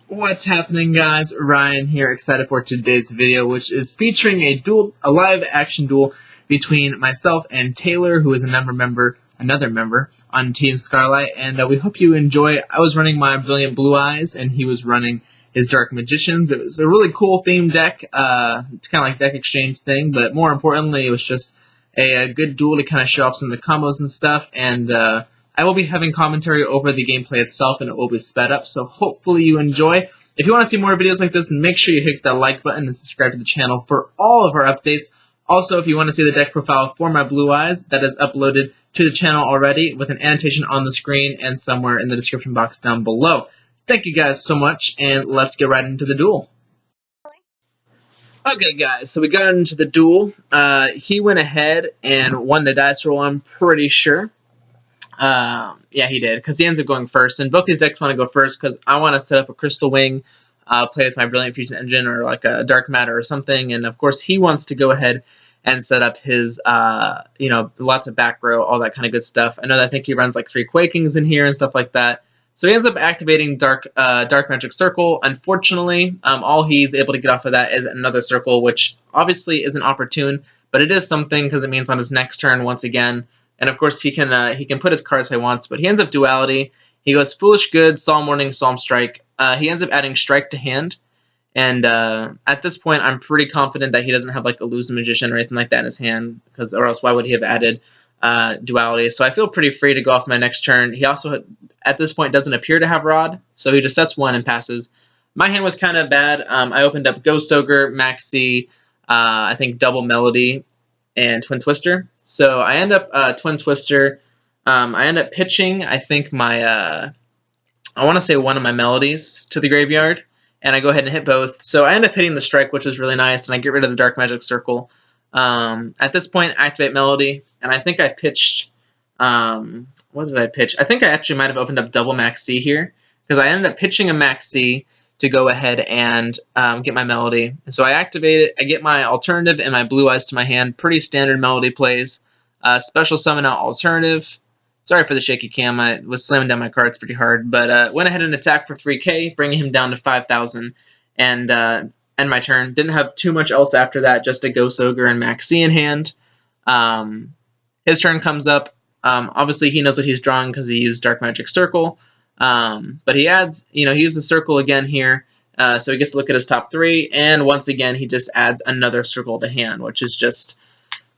What's happening, guys? Ryan here, excited for today's video, which is featuring a live action duel between myself and Taylor, who is another member on Team Scarlight, and we hope you enjoy. I was running my Brilliant Blue Eyes, and he was running his Dark Magicians. It was a really cool themed deck. It's kind of like deck exchange thing, but more importantly, it was just a good duel to kind of show off some of the combos and stuff, and I will be having commentary over the gameplay itself, and it will be sped up, so hopefully you enjoy. If you want to see more videos like this, make sure you hit that like button and subscribe to the channel for all of our updates. Also, if you want to see the deck profile for my Blue Eyes, that is uploaded to the channel already with an annotation on the screen and somewhere in the description box down below. Thank you guys so much, and let's get right into the duel. Okay, guys, so we got into the duel. He went ahead and won the dice roll, I'm pretty sure. Yeah, he did, because he ends up going first, and both these decks want to go first because I want to set up a Crystal Wing, play with my Brilliant Fusion Engine, or like a Dark Matter or something, and of course he wants to go ahead and set up his, lots of back row, all that kind of good stuff. I think he runs like 3 Quakings in here and stuff like that. So he ends up activating Dark Magic Circle. Unfortunately, all he's able to get off of that is another Circle, which obviously isn't opportune, but it is something because it means on his next turn, once again, and of course he can put his cards if he wants, but he ends up Duality. He goes Foolish Good, Solemn Warning, Solemn Strike. He ends up adding Strike to hand, and at this point I'm pretty confident that he doesn't have like Illusion Magician or anything like that in his hand, or else why would he have added Duality? So I feel pretty free to go off my next turn. He also, at this point, doesn't appear to have Rod, so he just sets 1 and passes. My hand was kind of bad. I opened up Ghost Ogre, Maxi, I think Double Melody, and Twin Twister. So I end up Twin Twister. I end up pitching, I think, I want to say one of my melodies to the graveyard, and I go ahead and hit both. So I end up hitting the Strike, which was really nice, and I get rid of the Dark Magic Circle. At this point, activate Melody, and I think I pitched, what did I pitch? I think I actually might have opened up Double Maxi here, because I ended up pitching a Maxi to go ahead and get my Melody. And so I activate it, I get my Alternative and my Blue Eyes to my hand. Pretty standard Melody plays. Special Summon out Alternative. Sorry for the shaky cam, I was slamming down my cards pretty hard, but went ahead and attacked for 3k, bringing him down to 5,000, and end my turn. Didn't have too much else after that, just a Ghost Ogre and Maxi in hand. His turn comes up. Obviously he knows what he's drawing because he used Dark Magic Circle. But he adds, he uses Circle again here, so he gets to look at his top 3, and once again he just adds another Circle to hand, which is just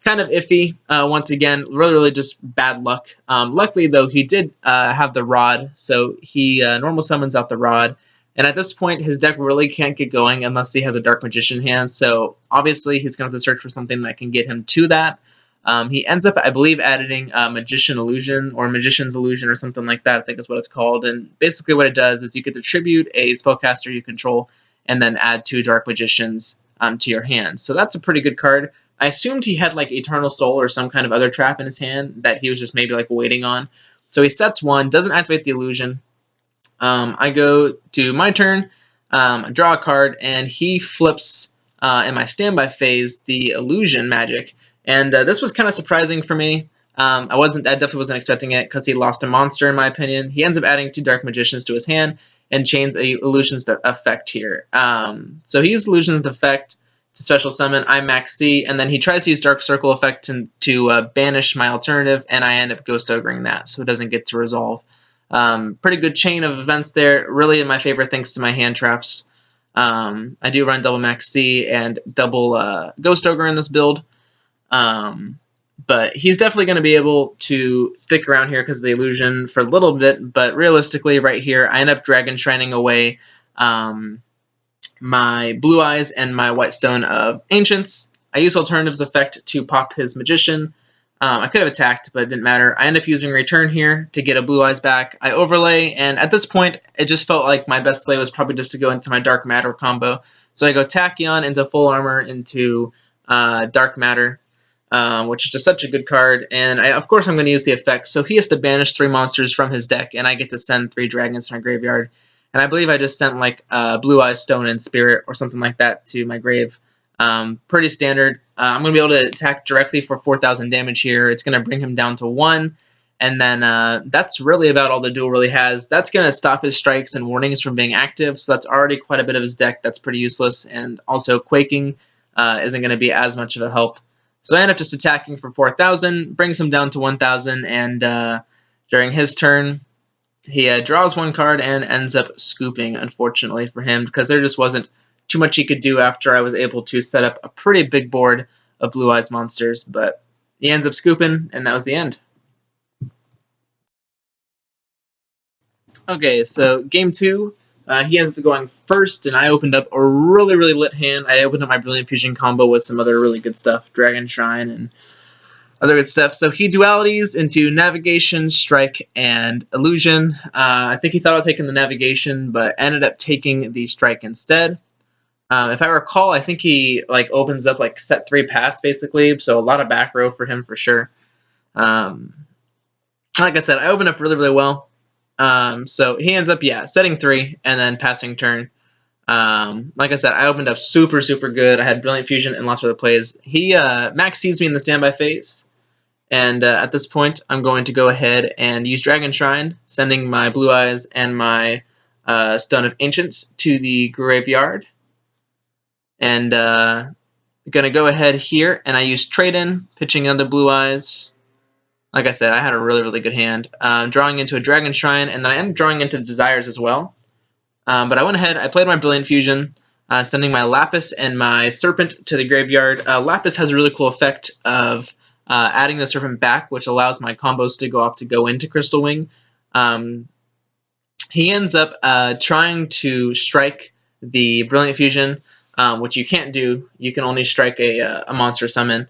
kind of iffy. Once again, really just bad luck. Luckily, though, he did have the Rod, so he normal summons out the Rod, and at this point his deck really can't get going unless he has a Dark Magician hand, so obviously he's going to have to search for something that can get him to that. He ends up, I believe, adding Magician Illusion or Magician's Illusion or something like that, I think is what it's called. And basically what it does is you get to tribute a spellcaster you control and then add 2 Dark Magicians to your hand. So that's a pretty good card. I assumed he had like Eternal Soul or some kind of other trap in his hand that he was just maybe like waiting on. So he sets 1, doesn't activate the Illusion. I go to my turn, draw a card, and he flips in my standby phase the Illusion magic. And this was kind of surprising for me. I definitely wasn't expecting it because he lost a monster, in my opinion. He ends up adding 2 Dark Magicians to his hand and chains a Illusions effect here. So he used Illusions effect to special summon. I Maxi, and then he tries to use Dark Circle effect to banish my Alternative, and I end up Ghost Ogring that, so it doesn't get to resolve. Pretty good chain of events there. Really in my favor thanks to my hand traps. I do run Double Maxi and double Ghost Ogre in this build. But he's definitely going to be able to stick around here because of the Illusion for a little bit, but realistically right here I end up Dragon Shrining away my Blue Eyes and my White Stone of Ancients. I use Alternative's effect to pop his Magician. I could have attacked, but it didn't matter. I end up using Return here to get a Blue Eyes back. I overlay, and at this point it just felt like my best play was probably just to go into my Dark Matter combo. So I go Tachyon into Full Armor into Dark Matter. Which is just such a good card, and of course I'm going to use the effect, so he has to banish 3 monsters from his deck, and I get to send 3 dragons to my graveyard, and I believe I just sent like Blue Eyes, Stone, and Spirit, or something like that to my grave. Pretty standard. I'm going to be able to attack directly for 4,000 damage here. It's going to bring him down to 1, And then that's really about all the duel really has. That's going to stop his strikes and warnings from being active, so that's already quite a bit of his deck that's pretty useless. And also quaking isn't going to be as much of a help. So I end up just attacking for 4,000, brings him down to 1,000, and during his turn, he draws one card and ends up scooping, unfortunately for him, because there just wasn't too much he could do after I was able to set up a pretty big board of Blue Eyes monsters. But he ends up scooping, and that was the end. Okay, so game 2, he ends up going first, and I opened up a really, really lit hand. I opened up my Brilliant Fusion combo with some other really good stuff, Dragon Shrine and other good stuff. So he dualities into Navigation, Strike, and Illusion. I think he thought about taking the Navigation, but ended up taking the Strike instead. If I recall, I think he opens up set 3 paths basically, so a lot of back row for him for sure. Like I said, I opened up really, really well. So he ends up, setting 3 and then passing turn. Like I said, I opened up super, super good. I had Brilliant Fusion and lots of other plays. He max sees me in the standby phase. And at this point, I'm going to go ahead and use Dragon Shrine, sending my Blue Eyes and my Stone of Ancients to the graveyard. And going to go ahead here, and I use Trade-In, pitching on the Blue Eyes. Like I said, I had a really, really good hand. Drawing into a Dragon Shrine, and then I ended up drawing into Desires as well. But I went ahead, I played my Brilliant Fusion, sending my Lapis and my Serpent to the graveyard. Lapis has a really cool effect of adding the Serpent back, which allows my combos to go off to go into Crystal Wing. He ends up trying to strike the Brilliant Fusion, which you can't do. You can only strike a monster summon.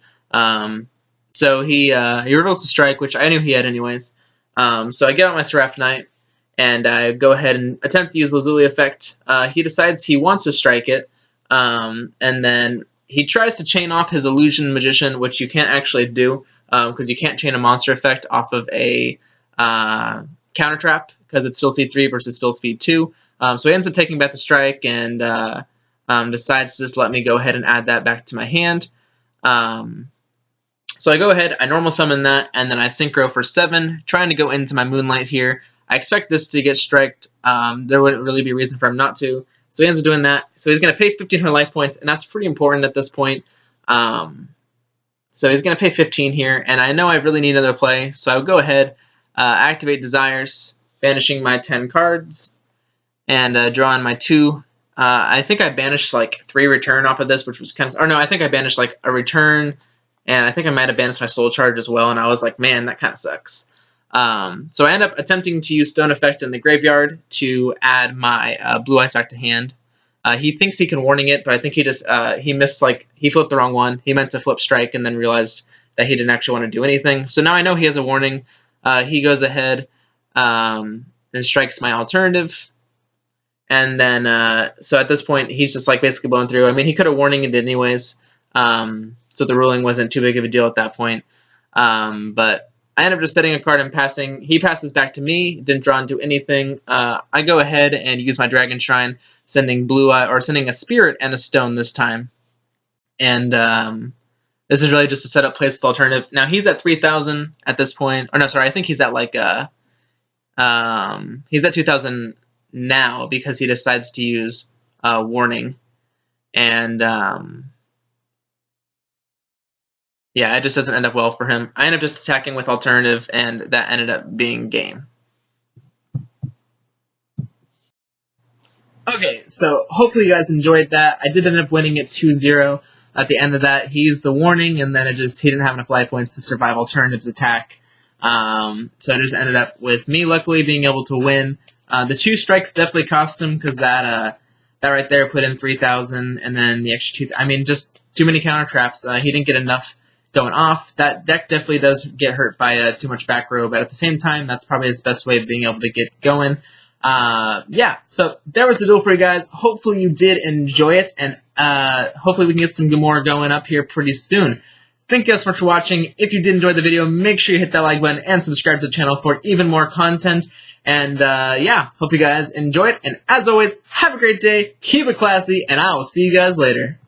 So he reveals the strike, which I knew he had anyways. So I get out my Seraph Knight, and I go ahead and attempt to use Lazuli effect. He decides he wants to strike it, and then he tries to chain off his Illusion Magician, which you can't actually do, because you can't chain a monster effect off of a counter trap, because it's still speed 3 versus still speed 2. So he ends up taking back the strike, and decides to just let me go ahead and add that back to my hand. So I go ahead, I normal summon that, and then I synchro for 7, trying to go into my Moonlight here. I expect this to get striked. There wouldn't really be a reason for him not to. So he ends up doing that. So he's going to pay 1,500 life points, and that's pretty important at this point. So he's going to pay 15 here, and I know I really need another play. So I would go ahead, activate Desires, banishing my 10 cards, and draw in my 2. I think I banished 3 return off of this, which was kind of... Or no, I think I banished a return, and I think I might have banished my Soul Charge as well, and I was like, man, that kind of sucks. So I end up attempting to use Stone Effect in the graveyard to add my Blue Eyes back to hand. He thinks he can Warning it, but I think he just he missed, he flipped the wrong one. He meant to flip Strike and then realized that he didn't actually want to do anything. So now I know he has a warning. He goes ahead and strikes my alternative. And then, so at this point, he's just basically blowing through. I mean, he could have Warning it anyways. So the ruling wasn't too big of a deal at that point. But I end up just setting a card and passing. He passes back to me, didn't draw into anything. I go ahead and use my Dragon Shrine, sending sending a Spirit and a Stone this time. And this is really just to set up place with alternative. Now he's at 3,000 at this point. Or no, sorry, I think he's at he's at 2,000 now because he decides to use Warning. And yeah, it just doesn't end up well for him. I end up just attacking with alternative, and that ended up being game. Okay, so hopefully you guys enjoyed that. I did end up winning it 2-0 at the end of that. He used the Warning, and then he didn't have enough life points to survive alternative's attack. So it just ended up with me luckily being able to win. The 2 strikes definitely cost him, because that right there put in 3,000, and then the extra 2. I mean, just too many counter traps. He didn't get enough going off. That deck definitely does get hurt by too much back row, but at the same time, that's probably his best way of being able to get going. Yeah, so there was the duel for you guys. Hopefully you did enjoy it, and hopefully we can get some more going up here pretty soon. Thank you guys so much for watching. If you did enjoy the video, make sure you hit that like button and subscribe to the channel for even more content. And yeah, hope you guys enjoyed, and as always, have a great day, keep it classy, and I will see you guys later.